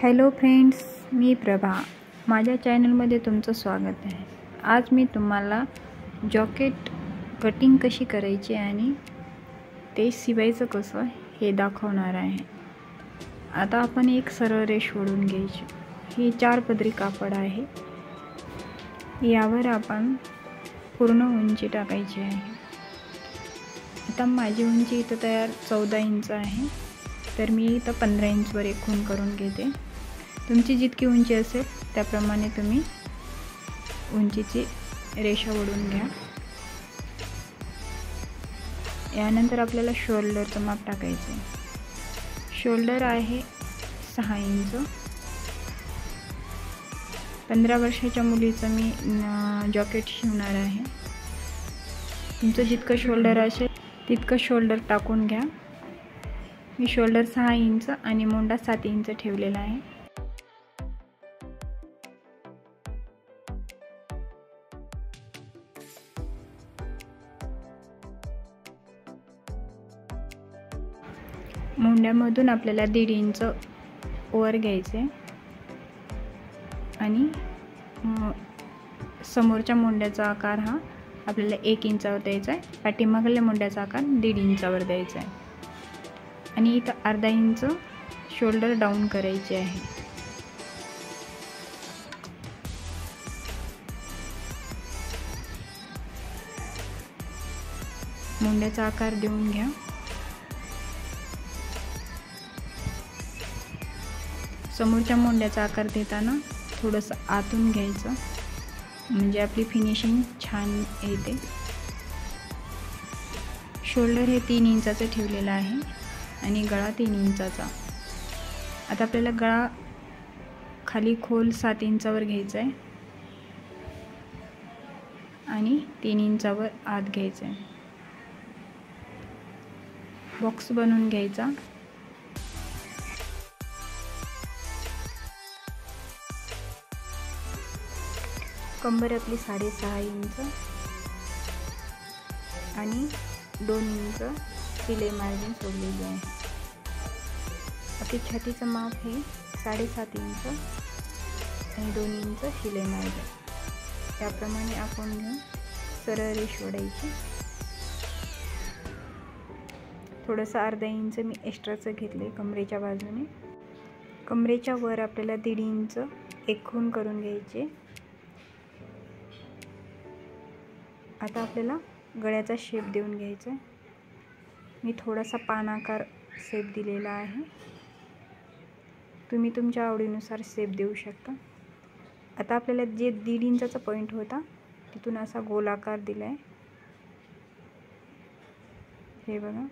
Hello friends, मी प्रभा. माझ्या चॅनलमध्ये तुमचं स्वागत आहे. आज मी तुम्हाला जॉकेट कटिंग कशी करायची आणि ते शिवायचं कसं हे दाखवणार आहे. आता आपण एक सरळ रेष ओढून घ्यायची. ही 4 पदरी कापड आहे. यावर आपण पूर्ण उंची टाकायची आहे. आता माझी उंची इथं तयार 14 इंच आहे, तर मी इथं 15 इंचवर एक खूण करून घेते. तुमची जितकी उंची असेल त्याप्रमाणे तुम्ही उंचीची रेषा ओढून घ्या. यानंतर आपल्याला शोल्डरचं माप टाकायचं आहे. शोल्डर आहे 6 इंच. 15 वर्षाच्या मुलीचं मी जॉकेट शिवणार आहे. तुमचं जितकं शोल्डर असेल तितकं शोल्डर टाकून घ्या. मी शोल्डर 6 इंच आणि मोंडा 7 इंच ठेवलेला आहे. मोंड्यामधून आपल्याला 1.5 इंच वर घ्यायचे आणि समोरच्या मोंड्याचा आकार हा आपल्याला 1 इंचावर द्यायचा आहे. पाठीमागल्या मोंड्याचा आकार 1.5 इंचावर द्यायचा आहे आणि इथं अर्धा इंच शोल्डर डाऊन करायचे आहे. मोंड्याचा आकार देऊन घ्या. समोरच्या मोंड्याचा आकार देताना थोडंसं आतून घ्यायचं, म्हणजे आपली फिनिशिंग छान येते. शोल्डर हे 3 इंचाचं ठेवलेलं आहे आणि गळा 3 इंचाचा. आता आपल्याला गळा खाली खोल 7 इंचावर घ्यायचा आहे आणि 3 इंचावर आत घ्यायचं आहे. बॉक्स बनवून घ्यायचा. कंबर आपली 6.5 इंच आणि 2 इंच शिलाई मार्जिन सोडलेली आहे. आपली छातीचं माप हे 7.5 इंच आणि 2 इंच शिलाई मार्जिन. त्याप्रमाणे आपण घेऊन सरळ रेष ओढायची. थोडंसं अर्धा इंच मी एक्स्ट्राचं घेतले कमरेच्या बाजूने. कमरेच्या वर आपल्याला 1.5 इंच एक खूण करून घ्यायचे. आता आपल्याला गळ्याचा शेप देऊन घ्यायचा आहे. मी थोडासा पानाकार शेप दिलेला आहे. तुम्ही तुमच्या आवडीनुसार शेप देऊ शकता. आता आपल्याला जे 1.5 इंचाचा पॉईंट होता तिथून असा गोलाकार दिला आहे. हे बघा.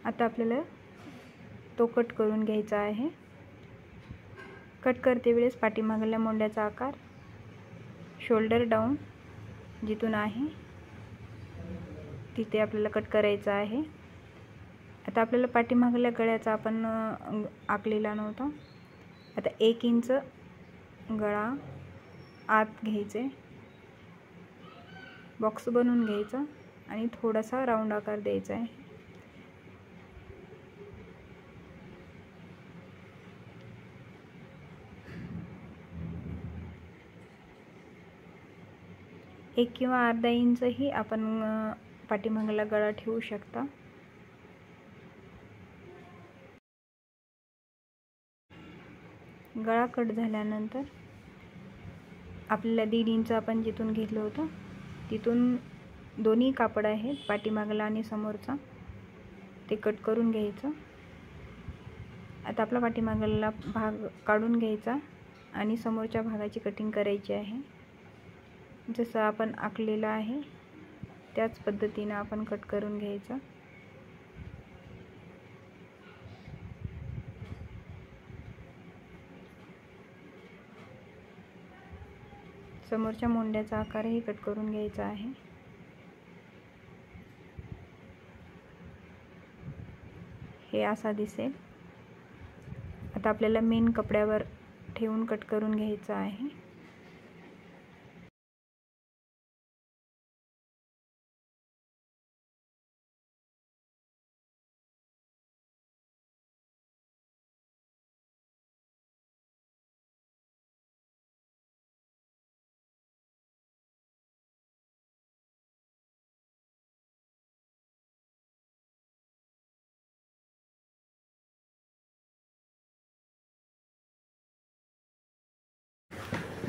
आता आपल्याला तो कट करून घ्यायचा आहे. कट करते वेळेस पाठीमागल्या मोंड्याचा आकार शोल्डर डाऊन जिथून आहे तिथे आपल्याला कट करायचा आहे. आता आपल्याला पाठीमागल्या गळ्याचा आपण आखलेला नव्हता. आता 1 इंच गळा आत घ्यायचे, बॉक्स बनवून घ्यायचा आणि थोडासा राऊंड आकार द्यायचा आहे. एक किंवा अर्धा इंचही आपण पाठीमागला गळा ठेवू शकता. गळा कट झाल्यानंतर आपल्याला 1.5 इंच आपण जिथून घेतलं होतं तिथून दोन्ही कापड आहेत, पाठीमागला आणि समोरचा, ते कट करून घ्यायचं. आता आपला पाठीमागला भाग काढून घ्यायचा आणि समोरच्या भागाची कटिंग करायची आहे. जसं आपण आखलेलं आहे त्याच पद्धतीनं आपण कट करून घ्यायचं. समोरच्या मोंड्याचा आकारही कट करून घ्यायचा आहे. हे असा दिसेल. आता आपल्याला मेन कपड्यावर ठेवून कट करून घ्यायचं आहे.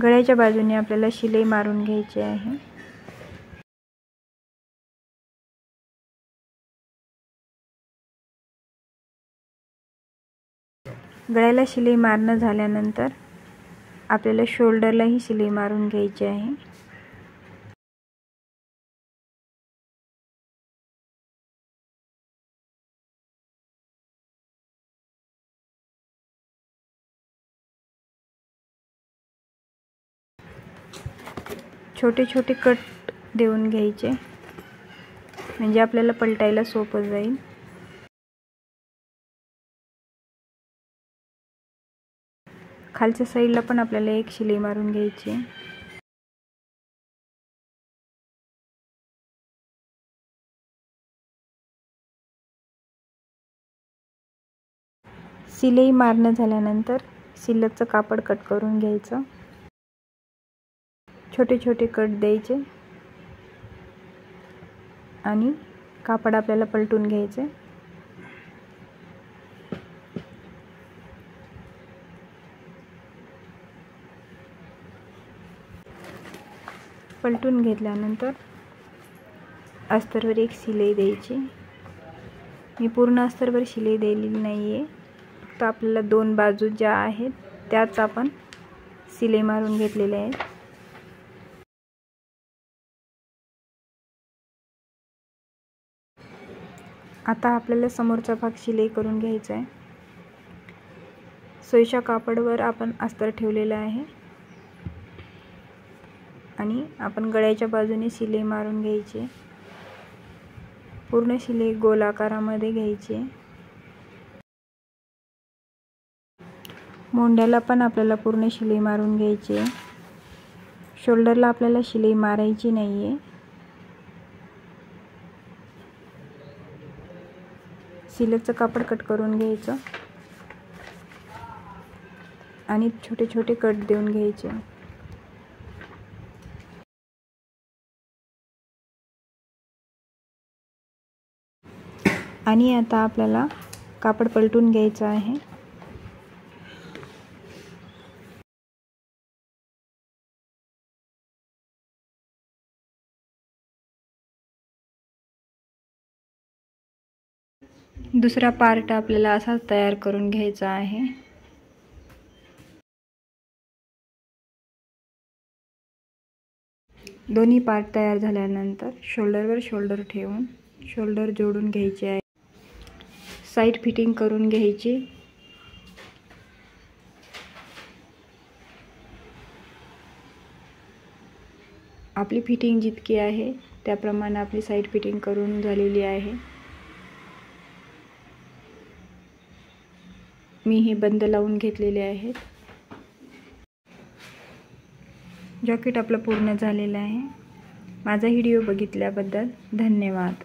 गळ्याच्या बाजूने आपल्याला शिलाई मारून घ्यायची आहे. गळ्याला शिलाई मारणं झाल्यानंतर आपल्याला शोल्डरलाही शिलाई मारून घ्यायची आहे. छोटे छोटे कट देऊन घ्यायचे म्हणजे आपल्याला पलटायला सोपं जाईल. खालच्या साईडला पण आपल्याला एक शिलाई मारून घ्यायची. शिलाई मारणं झाल्यानंतर शिल्लकचं कापड कट करून घ्यायचं. छोटे छोटे कट द्यायचे आणि कापड आपल्याला पलटून घ्यायचे. पलटून घेतल्यानंतर अस्तरवर एक शिलाई द्यायची. मी पूर्ण अस्तरवर शिलाई दिलेली नाही आहे, फक्त आपल्याला 2 बाजू ज्या आहेत त्याच आपण शिलाई मारून घेतलेल्या आहेत. आता आपल्याला समोरचा भाग शिलाई करून घ्यायचा आहे. सोयीच्या कापडावर आपण अस्तर ठेवलेलं आहे आणि आपण गळ्याच्या बाजूने शिलाई मारून घ्यायची. पूर्ण शिलाई गोल आकारामध्ये घ्यायची. मोंड्याला पण आपल्याला पूर्ण शिलाई मारून घ्यायची. शोल्डरला आपल्याला शिलाई मारायची नाही आहे. शिलाईचं कापड कट करून घ्यायचं आणि छोटे छोटे कट देऊन घ्यायचे. आणि आता आपल्याला कापड पलटून घ्यायचं आहे. दुसरा पार्ट आपल्याला असाच तयार करून घ्यायचा आहे. दोन्ही पार्ट तयार झाल्यानंतर शोल्डरवर शोल्डर ठेवून शोल्डर जोडून घ्यायचे आहे. साईड फिटिंग करून घ्यायची. आपली फिटिंग जितकी आहे त्याप्रमाणे आपली साईड फिटिंग करून झालेली आहे. मी हे बंद लावून घेतलेले आहेत. जॅकेट आपलं पूर्ण झालेलं आहे. माझा व्हिडिओ बघितल्याबद्दल धन्यवाद.